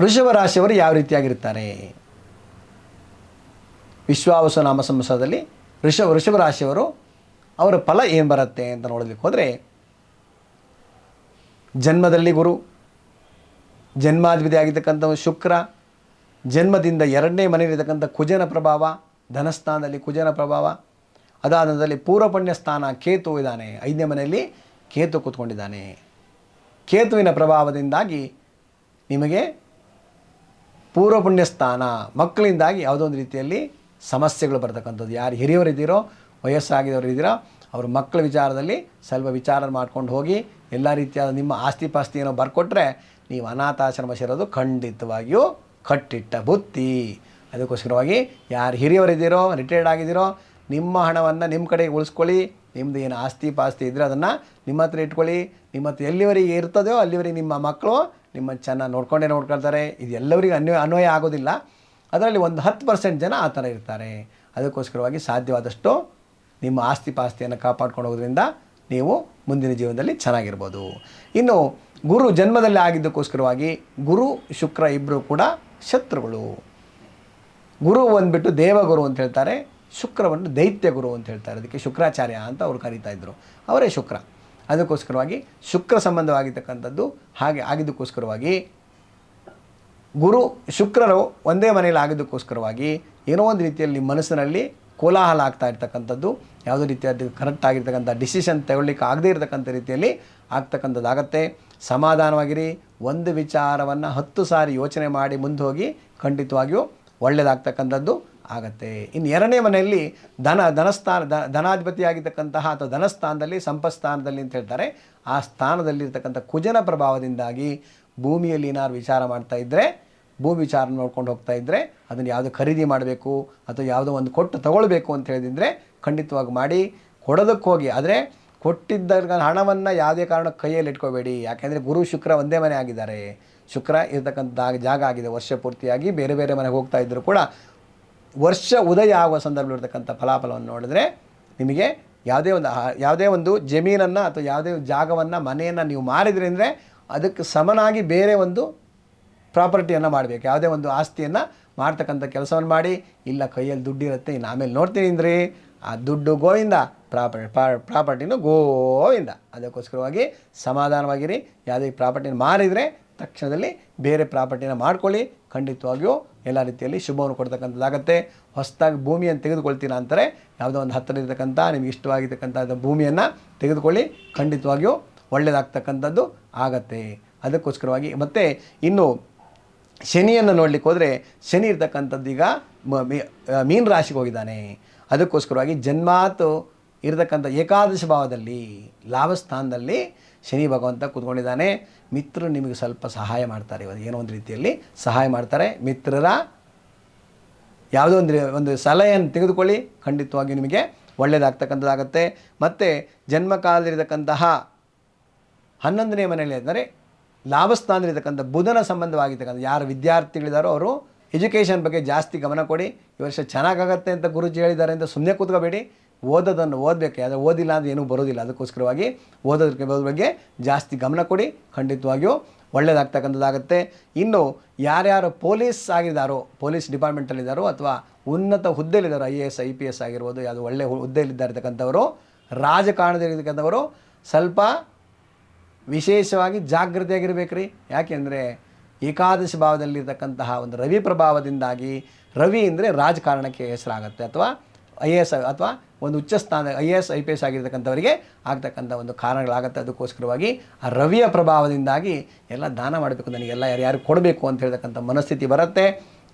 ವೃಷಭ ರಾಶಿಯವರು ಯಾವ ರೀತಿಯಾಗಿರ್ತಾರೆ? ವಿಶ್ವಾವಸು ನಾಮ ಸಂವತ್ಸರದಲ್ಲಿ ವೃಷಭ ರಾಶಿಯವರು ಅವರ ಫಲ ಏನು ಬರುತ್ತೆ ಅಂತ ನೋಡಲಿಕ್ಕೆ ಹೋದರೆ, ಜನ್ಮದಲ್ಲಿ ಗುರು, ಜನ್ಮಾಧಿಪತಿ ಆಗಿರ್ತಕ್ಕಂಥ ಶುಕ್ರ, ಜನ್ಮದಿಂದ 2ನೇ ಮನೆಯಲ್ಲಿರ್ತಕ್ಕಂಥ ಕುಜನ ಪ್ರಭಾವ, ಧನಸ್ಥಾನದಲ್ಲಿ ಕುಜನ ಪ್ರಭಾವ, ಅದಾದ ನಂತರದಲ್ಲಿ ಪೂರ್ವಪುಣ್ಯ ಸ್ಥಾನ ಕೇತು ಇದ್ದಾನೆ, 5ನೇ ಮನೆಯಲ್ಲಿ ಕೇತು ಕೂತ್ಕೊಂಡಿದ್ದಾನೆ. ಕೇತುವಿನ ಪ್ರಭಾವದಿಂದಾಗಿ ನಿಮಗೆ ಪೂರ್ವಪುಣ್ಯ ಸ್ಥಾನ, ಮಕ್ಕಳಿಂದಾಗಿ ಯಾವುದೋ ಒಂದು ರೀತಿಯಲ್ಲಿ ಸಮಸ್ಯೆಗಳು ಬರ್ತಕ್ಕಂಥದ್ದು. ಯಾರು ಹಿರಿಯವರಿದ್ದೀರೋ, ವಯಸ್ಸಾಗಿದ್ದವರು ಇದ್ದೀರೋ, ಅವರು ಮಕ್ಕಳ ವಿಚಾರದಲ್ಲಿ ಸ್ವಲ್ಪ ವಿಚಾರ ಮಾಡ್ಕೊಂಡು ಹೋಗಿ ಎಲ್ಲ ರೀತಿಯಾದ ನಿಮ್ಮ ಆಸ್ತಿ ಪಾಸ್ತಿ ಏನೋ ಬರ್ಕೊಟ್ರೆ ನೀವು ಅನಾಥಾಶ್ರಮ ಸೇರೋದು ಖಂಡಿತವಾಗಿಯೂ ಕಟ್ಟಿಟ್ಟ ಬುತ್ತಿ. ಅದಕ್ಕೋಸ್ಕರವಾಗಿ ಯಾರು ಹಿರಿಯವರಿದ್ದೀರೋ, ರಿಟೈರ್ಡ್ ಆಗಿದ್ದೀರೋ, ನಿಮ್ಮ ಹಣವನ್ನು ನಿಮ್ಮ ಕಡೆಗೆ ಉಳಿಸ್ಕೊಳ್ಳಿ. ನಿಮ್ಮದು ಏನು ಆಸ್ತಿ ಪಾಸ್ತಿ ಇದ್ದರೆ ಅದನ್ನು ನಿಮ್ಮ ಹತ್ರ ಇಟ್ಕೊಳ್ಳಿ. ನಿಮ್ಮ ಹತ್ರ ಎಲ್ಲಿವರೆಗೆ ಇರ್ತದೋ ಅಲ್ಲಿವರೆಗೆ ನಿಮ್ಮ ಮಕ್ಕಳು ನಿಮ್ಮನ್ನು ಚೆನ್ನಾಗಿ ನೋಡ್ಕೊಳ್ತಾರೆ. ಇದು ಎಲ್ಲರಿಗೂ ಅನ್ವಯ ಆಗೋದಿಲ್ಲ. ಅದರಲ್ಲಿ ಒಂದು 10% ಜನ ಆ ಥರ ಇರ್ತಾರೆ. ಅದಕ್ಕೋಸ್ಕರವಾಗಿ ಸಾಧ್ಯವಾದಷ್ಟು ನಿಮ್ಮ ಆಸ್ತಿ ಪಾಸ್ತಿಯನ್ನು ಕಾಪಾಡ್ಕೊಂಡು ಹೋಗೋದ್ರಿಂದ ನೀವು ಮುಂದಿನ ಜೀವನದಲ್ಲಿ ಚೆನ್ನಾಗಿರ್ಬೋದು. ಇನ್ನು ಗುರು ಜನ್ಮದಲ್ಲಿ ಆಗಿದ್ದಕ್ಕೋಸ್ಕರವಾಗಿ ಗುರು ಶುಕ್ರ ಇಬ್ಬರು ಕೂಡ ಶತ್ರುಗಳು. ಗುರು ಬಂದುಬಿಟ್ಟು ದೇವಗುರು ಅಂತ ಹೇಳ್ತಾರೆ, ಶುಕ್ರವನ್ನು ದೈತ್ಯ ಗುರು ಅಂತ ಹೇಳ್ತಾರೆ. ಅದಕ್ಕೆ ಶುಕ್ರಾಚಾರ್ಯ ಅಂತ ಅವರು ಕರೀತಾ ಇದ್ದರು, ಅವರೇ ಶುಕ್ರ. ಅದಕ್ಕೋಸ್ಕರವಾಗಿ ಶುಕ್ರ ಸಂಬಂಧವಾಗಿರ್ತಕ್ಕಂಥದ್ದು ಹಾಗೆ ಆಗಿದ್ದಕ್ಕೋಸ್ಕರವಾಗಿ ಗುರು ಶುಕ್ರರು ಒಂದೇ ಮನೆಯಲ್ಲಿ ಆಗಿದ್ದಕ್ಕೋಸ್ಕರವಾಗಿ ಏನೋ ಒಂದು ರೀತಿಯಲ್ಲಿ ಮನಸ್ಸಿನಲ್ಲಿ ಕೋಲಾಹಲ ಆಗ್ತಾ ಇರ್ತಕ್ಕಂಥದ್ದು, ಯಾವುದೇ ರೀತಿಯಾದ ಕರೆಕ್ಟ್ ಆಗಿರ್ತಕ್ಕಂಥ ಡಿಸಿಷನ್ ತಗೊಳ್ಳಿಕ್ಕೆ ಆಗದೇ ಇರತಕ್ಕಂಥ ರೀತಿಯಲ್ಲಿ ಆಗ್ತಕ್ಕಂಥದ್ದಾಗತ್ತೆ. ಸಮಾಧಾನವಾಗಿರಿ. ಒಂದು ವಿಚಾರವನ್ನು 10 ಸಾರಿ ಯೋಚನೆ ಮಾಡಿ ಮುಂದೆ ಹೋಗಿ ಖಂಡಿತವಾಗಿಯೂ ಒಳ್ಳೆಯದಾಗ್ತಕ್ಕಂಥದ್ದು ಆಗತ್ತೆ. ಇನ್ನು 2ನೇ ಮನೆಯಲ್ಲಿ ಧನಾಧಿಪತಿ ಆಗಿರ್ತಕ್ಕಂತಹ ಅಥವಾ ಧನಸ್ಥಾನದಲ್ಲಿ ಸಂಪತ್ಸ್ಥಾನದಲ್ಲಿ ಅಂತ ಹೇಳ್ತಾರೆ, ಆ ಸ್ಥಾನದಲ್ಲಿರ್ತಕ್ಕಂಥ ಕುಜನ ಪ್ರಭಾವದಿಂದಾಗಿ ಭೂಮಿಯಲ್ಲಿ ಏನಾದ್ರು ವಿಚಾರ ಮಾಡ್ತಾ ಇದ್ದರೆ, ಭೂಮಿ ವಿಚಾರ ನೋಡ್ಕೊಂಡು ಹೋಗ್ತಾ ಇದ್ದರೆ, ಅದನ್ನು ಯಾವುದೋ ಖರೀದಿ ಮಾಡಬೇಕು ಅಥವಾ ಯಾವುದೋ ಒಂದು ಕೊಟ್ಟು ತಗೊಳ್ಬೇಕು ಅಂತ ಹೇಳಿದರೆ ಖಂಡಿತವಾಗಿ ಮಾಡಿ. ಕೊಡೋದಕ್ಕೆ ಹೋಗಿ, ಆದರೆ ಕೊಟ್ಟಿದ್ದ ಹಣವನ್ನು ಯಾವುದೇ ಕಾರಣಕ್ಕೆ ಕೈಯಲ್ಲಿ ಇಟ್ಕೋಬೇಡಿ. ಯಾಕೆಂದರೆ ಗುರು ಶುಕ್ರ ಒಂದೇ ಮನೆ ಆಗಿದ್ದಾರೆ. ಶುಕ್ರ ಇರತಕ್ಕಂಥ ಜಾಗ ಆಗಿದೆ. ವರ್ಷ ಪೂರ್ತಿಯಾಗಿ ಬೇರೆ ಬೇರೆ ಮನೆಗೆ ಹೋಗ್ತಾ ಇದ್ದರೂ ಕೂಡ ವರ್ಷ ಉದಯ ಆಗುವ ಸಂದರ್ಭದಲ್ಲಿರ್ತಕ್ಕಂಥ ಫಲಾಫಲವನ್ನು ನೋಡಿದ್ರೆ ನಿಮಗೆ ಯಾವುದೇ ಒಂದು ಜಮೀನನ್ನು ಅಥವಾ ಯಾವುದೇ ಜಾಗವನ್ನು ಮನೆಯನ್ನು ನೀವು ಮಾರಿದ್ರಿ ಅಂದರೆ ಅದಕ್ಕೆ ಸಮನಾಗಿ ಬೇರೆ ಒಂದು ಪ್ರಾಪರ್ಟಿಯನ್ನು ಮಾಡಬೇಕು. ಯಾವುದೇ ಒಂದು ಆಸ್ತಿಯನ್ನು ಮಾಡ್ತಕ್ಕಂಥ ಕೆಲಸವನ್ನು ಮಾಡಿ. ಇಲ್ಲ ಕೈಯಲ್ಲಿ ದುಡ್ಡಿರುತ್ತೆ, ಇನ್ನು ಆಮೇಲೆ ನೋಡ್ತೀನಿ ಅಂದ್ರಿ, ಆ ದುಡ್ಡು ಗೋವಿಂದ, ಪ್ರಾಪರ್ಟಿನೂ ಗೋವಿಂದ. ಅದಕ್ಕೋಸ್ಕರವಾಗಿ ಸಮಾಧಾನವಾಗಿರಿ. ಯಾವುದೇ ಪ್ರಾಪರ್ಟಿನ ಮಾರಿದರೆ ತಕ್ಷಣದಲ್ಲಿ ಬೇರೆ ಪ್ರಾಪರ್ಟಿನ ಮಾಡ್ಕೊಳ್ಳಿ. ಖಂಡಿತವಾಗಿಯೂ ಎಲ್ಲ ರೀತಿಯಲ್ಲಿ ಶುಭವನ್ನು ಕೊಡ್ತಕ್ಕಂಥದ್ದಾಗತ್ತೆ. ಹೊಸದಾಗಿ ಭೂಮಿಯನ್ನು ತೆಗೆದುಕೊಳ್ತೀರಾ ಅಂತಾರೆ, ಯಾವುದೋ ಒಂದು ಹತ್ತಿರ ಇರತಕ್ಕಂಥ ನಿಮಗೆ ಇಷ್ಟವಾಗಿರ್ತಕ್ಕಂಥ ಭೂಮಿಯನ್ನು ತೆಗೆದುಕೊಳ್ಳಿ. ಖಂಡಿತವಾಗಿಯೂ ಒಳ್ಳೆಯದಾಗ್ತಕ್ಕಂಥದ್ದು ಆಗತ್ತೆ. ಅದಕ್ಕೋಸ್ಕರವಾಗಿ ಮತ್ತು ಇನ್ನು ಶನಿಯನ್ನು ನೋಡಲಿಕ್ಕೆ ಹೋದರೆ, ಶನಿ ಇರ್ತಕ್ಕಂಥದ್ದು ಈಗ ಮೀನ ರಾಶಿಗೆ ಹೋಗಿದ್ದಾನೆ. ಅದಕ್ಕೋಸ್ಕರವಾಗಿ ಜನ್ಮಾತು ಇರತಕ್ಕಂಥ ಏಕಾದಶ ಭಾವದಲ್ಲಿ ಲಾಭಸ್ಥಾನದಲ್ಲಿ ಶನಿ ಭಗವಂತ ಕೂತ್ಕೊಂಡಿದ್ದಾನೆ. ಮಿತ್ರರು ನಿಮಗೆ ಸ್ವಲ್ಪ ಸಹಾಯ ಮಾಡ್ತಾರೆ. ಏನೋ ಒಂದು ರೀತಿಯಲ್ಲಿ ಸಹಾಯ ಮಾಡ್ತಾರೆ. ಮಿತ್ರರ ಯಾವುದೋ ಒಂದು ಸಲಹೆಯನ್ನು ತೆಗೆದುಕೊಳ್ಳಿ. ಖಂಡಿತವಾಗಿ ನಿಮಗೆ ಒಳ್ಳೆಯದಾಗ್ತಕ್ಕಂಥದ್ದಾಗತ್ತೆ. ಮತ್ತು ಜನ್ಮಕಾಲದಲ್ಲಿರತಕ್ಕಂತಹ 11ನೇ ಮನೆಯಲ್ಲಿ ಅಂದರೆ ಲಾಭಸ್ಥಾನದಲ್ಲಿರ್ತಕ್ಕಂಥ ಬುಧನ ಸಂಬಂಧವಾಗಿರ್ತಕ್ಕಂಥ ಯಾರು ವಿದ್ಯಾರ್ಥಿಗಳಿದ್ದಾರೋ ಅವರು ಎಜುಕೇಷನ್ ಬಗ್ಗೆ ಜಾಸ್ತಿ ಗಮನ ಕೊಡಿ. ಈ ವರ್ಷ ಚೆನ್ನಾಗಾಗತ್ತೆ ಅಂತ ಗುರುಜಿ ಹೇಳಿದ್ದಾರೆ ಅಂತ ಸುಮ್ಮನೆ ಕೂತ್ಕೋಬೇಡಿ. ಓದೋದನ್ನು ಓದಬೇಕು. ಆದರೆ ಓದಿಲ್ಲ ಅಂದರೆ ಏನೂ ಬರೋದಿಲ್ಲ. ಅದಕ್ಕೋಸ್ಕರವಾಗಿ ಓದೋದ್ರ ಬಗ್ಗೆ ಜಾಸ್ತಿ ಗಮನ ಕೊಡಿ. ಖಂಡಿತವಾಗಿಯೂ ಒಳ್ಳೆಯದಾಗ್ತಕ್ಕಂಥದ್ದಾಗತ್ತೆ. ಇನ್ನು ಯಾರ್ಯಾರು ಪೊಲೀಸ್ ಆಗಿದ್ದಾರೋ, ಪೊಲೀಸ್ ಡಿಪಾರ್ಟ್ಮೆಂಟಲ್ಲಿದ್ದಾರೋ ಅಥವಾ ಉನ್ನತ ಹುದ್ದೆಯಲ್ಲಿದ್ದಾರೋ, IAS IPS ಆಗಿರ್ಬೋದು, ಯಾವುದು ಒಳ್ಳೆಯ ಹುದ್ದೆಯಲ್ಲಿದ್ದಾರತಕ್ಕಂಥವರು, ರಾಜಕಾರಣದಲ್ಲಿರ್ತಕ್ಕಂಥವರು ಸ್ವಲ್ಪ ವಿಶೇಷವಾಗಿ ಜಾಗೃತಿಯಾಗಿರ್ಬೇಕು ರೀ. ಯಾಕೆಂದರೆ ಏಕಾದಶ ಭಾವದಲ್ಲಿರ್ತಕ್ಕಂತಹ ಒಂದು ರವಿ ಪ್ರಭಾವದಿಂದಾಗಿ, ರವಿ ಅಂದರೆ ರಾಜಕಾರಣಕ್ಕೆ ಹೆಸರಾಗುತ್ತೆ ಅಥವಾ IAS ಅಥವಾ ಒಂದು ಉಚ್ಚ ಸ್ಥಾನ IAS IPS ಆಗಿರ್ತಕ್ಕಂಥವರಿಗೆ ಆಗ್ತಕ್ಕಂಥ ಒಂದು ಕಾರಣಗಳಾಗುತ್ತೆ. ಅದಕ್ಕೋಸ್ಕರವಾಗಿ ಆ ರವಿಯ ಪ್ರಭಾವದಿಂದಾಗಿ ಎಲ್ಲ ದಾನ ಮಾಡಬೇಕು, ನನಗೆಲ್ಲ ಯಾರು ಕೊಡಬೇಕು ಅಂತ ಹೇಳ್ತಕ್ಕಂಥ ಮನಸ್ಥಿತಿ ಬರುತ್ತೆ.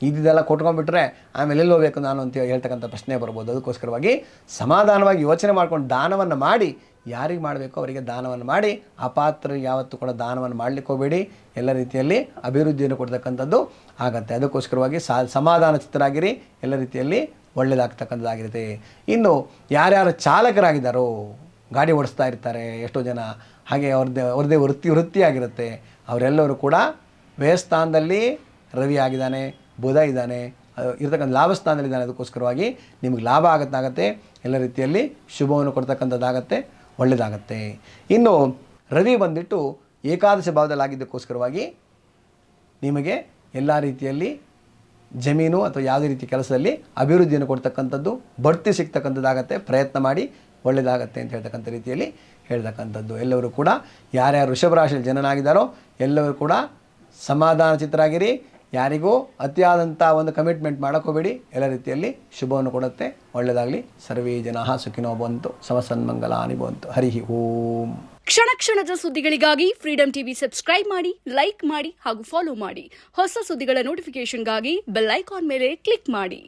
ಇದೆಲ್ಲ ಕೊಟ್ಕೊಂಡ್ಬಿಟ್ರೆ ಆಮೇಲೆ ಎಲ್ಲಿ ಹೋಗಬೇಕು ನಾನು ಅಂತ ಹೇಳ್ತಕ್ಕಂಥ ಪ್ರಶ್ನೆ ಬರ್ಬೋದು. ಅದಕ್ಕೋಸ್ಕರವಾಗಿ ಸಮಾಧಾನವಾಗಿ ಯೋಚನೆ ಮಾಡ್ಕೊಂಡು ದಾನವನ್ನು ಮಾಡಿ, ಯಾರಿಗೆ ಮಾಡಬೇಕು ಅವರಿಗೆ ದಾನವನ್ನು ಮಾಡಿ. ಅಪಾತ್ರರಿಗೆ ಯಾವತ್ತೂ ಕೂಡ ದಾನವನ್ನು ಮಾಡಲಿಕ್ಕೆ ಹೋಗಬೇಡಿ. ಎಲ್ಲ ರೀತಿಯಲ್ಲಿ ಅಭಿವೃದ್ಧಿಯನ್ನು ಕೊಡ್ತಕ್ಕಂಥದ್ದು ಆಗತ್ತೆ. ಅದಕ್ಕೋಸ್ಕರವಾಗಿ ಸಮಾಧಾನ ಚಿತ್ತರಾಗಿರಿ. ಎಲ್ಲ ರೀತಿಯಲ್ಲಿ ಒಳ್ಳೆಯದಾಗ್ತಕ್ಕಂಥದ್ದಾಗಿರುತ್ತೆ. ಇನ್ನು ಯಾರ್ಯಾರು ಚಾಲಕರಾಗಿದ್ದಾರೋ, ಗಾಡಿ ಓಡಿಸ್ತಾ ಇರ್ತಾರೆ ಎಷ್ಟೋ ಜನ, ಹಾಗೆ ಅವ್ರದ್ದೇ ವೃತ್ತಿಯಾಗಿರುತ್ತೆ, ಅವರೆಲ್ಲರೂ ಕೂಡ ವ್ಯಯಸ್ಥಾನದಲ್ಲಿ ರವಿ ಆಗಿದ್ದಾನೆ, ಬುಧ ಇದ್ದಾನೆ, ಇರ್ತಕ್ಕಂಥ ಲಾಭಸ್ಥಾನದಲ್ಲಿದ್ದಾನೆ. ಅದಕ್ಕೋಸ್ಕರವಾಗಿ ನಿಮಗೆ ಲಾಭ ಆಗತ್ತೆ. ಎಲ್ಲ ರೀತಿಯಲ್ಲಿ ಶುಭವನ್ನು ಕೊಡ್ತಕ್ಕಂಥದ್ದಾಗತ್ತೆ, ಒಳ್ಳೆಯದಾಗತ್ತೆ. ಇನ್ನು ರವಿ ಬಂದುಬಿಟ್ಟು ಏಕಾದಶ ಭಾವದಲ್ಲಿ ಆಗಿದ್ದಕ್ಕೋಸ್ಕರವಾಗಿ ನಿಮಗೆ ಎಲ್ಲ ರೀತಿಯಲ್ಲಿ ಜಮೀನು ಅಥವಾ ಯಾವುದೇ ರೀತಿ ಕೆಲಸದಲ್ಲಿ ಅಭಿವೃದ್ಧಿಯನ್ನು ಕೊಡ್ತಕ್ಕಂಥದ್ದು, ಬಡ್ತಿ ಸಿಗ್ತಕ್ಕಂಥದ್ದಾಗತ್ತೆ, ಪ್ರಯತ್ನ ಮಾಡಿ ಒಳ್ಳೆಯದಾಗತ್ತೆ ಅಂತ ಹೇಳ್ತಕ್ಕಂಥ ರೀತಿಯಲ್ಲಿ ಹೇಳ್ತಕ್ಕಂಥದ್ದು. ಎಲ್ಲರೂ ಕೂಡ ಯಾರ್ಯಾರು ವೃಷಭ ರಾಶಿಯಲ್ಲಿ ಜನನಾಗಿದ್ದಾರೋ ಎಲ್ಲರೂ ಕೂಡ ಸಮಾಧಾನ ಚಿತ್ತರಾಗಿರಿ. ಯಾರಿಗೂ ಅತಿಯಾದಂಥ ಒಂದು ಕಮಿಟ್ಮೆಂಟ್ ಮಾಡೋಕ್ಕೋಬೇಡಿ. ಎಲ್ಲ ರೀತಿಯಲ್ಲಿ ಶುಭವನ್ನು ಕೊಡುತ್ತೆ. ಒಳ್ಳೆಯದಾಗಲಿ. ಸರ್ವೇ ಜನಾಃ ಸುಖಿನೋ ಭವಂತು, ಸಮಸನ್ಮಂಗಲಾನಿ ಭವಂತು. ಹರಿ ಓಂ. ಕ್ಷಣ ಕ್ಷಣದ ಸುದ್ದಿಗಳಿಗಾಗಿ ಫ್ರೀಡಂ ಟಿವಿ ಸಬ್ಸ್ಕ್ರೈಬ್ ಮಾಡಿ, ಲೈಕ್ ಮಾಡಿ ಹಾಗೂ ಫಾಲೋ ಮಾಡಿ. ಹೊಸ ಸುದ್ದಿಗಳ ನೋಟಿಫಿಕೇಶನ್ಗಾಗಿ ಬೆಲ್ ಐಕಾನ್ ಮೇಲೆ ಕ್ಲಿಕ್ ಮಾಡಿ.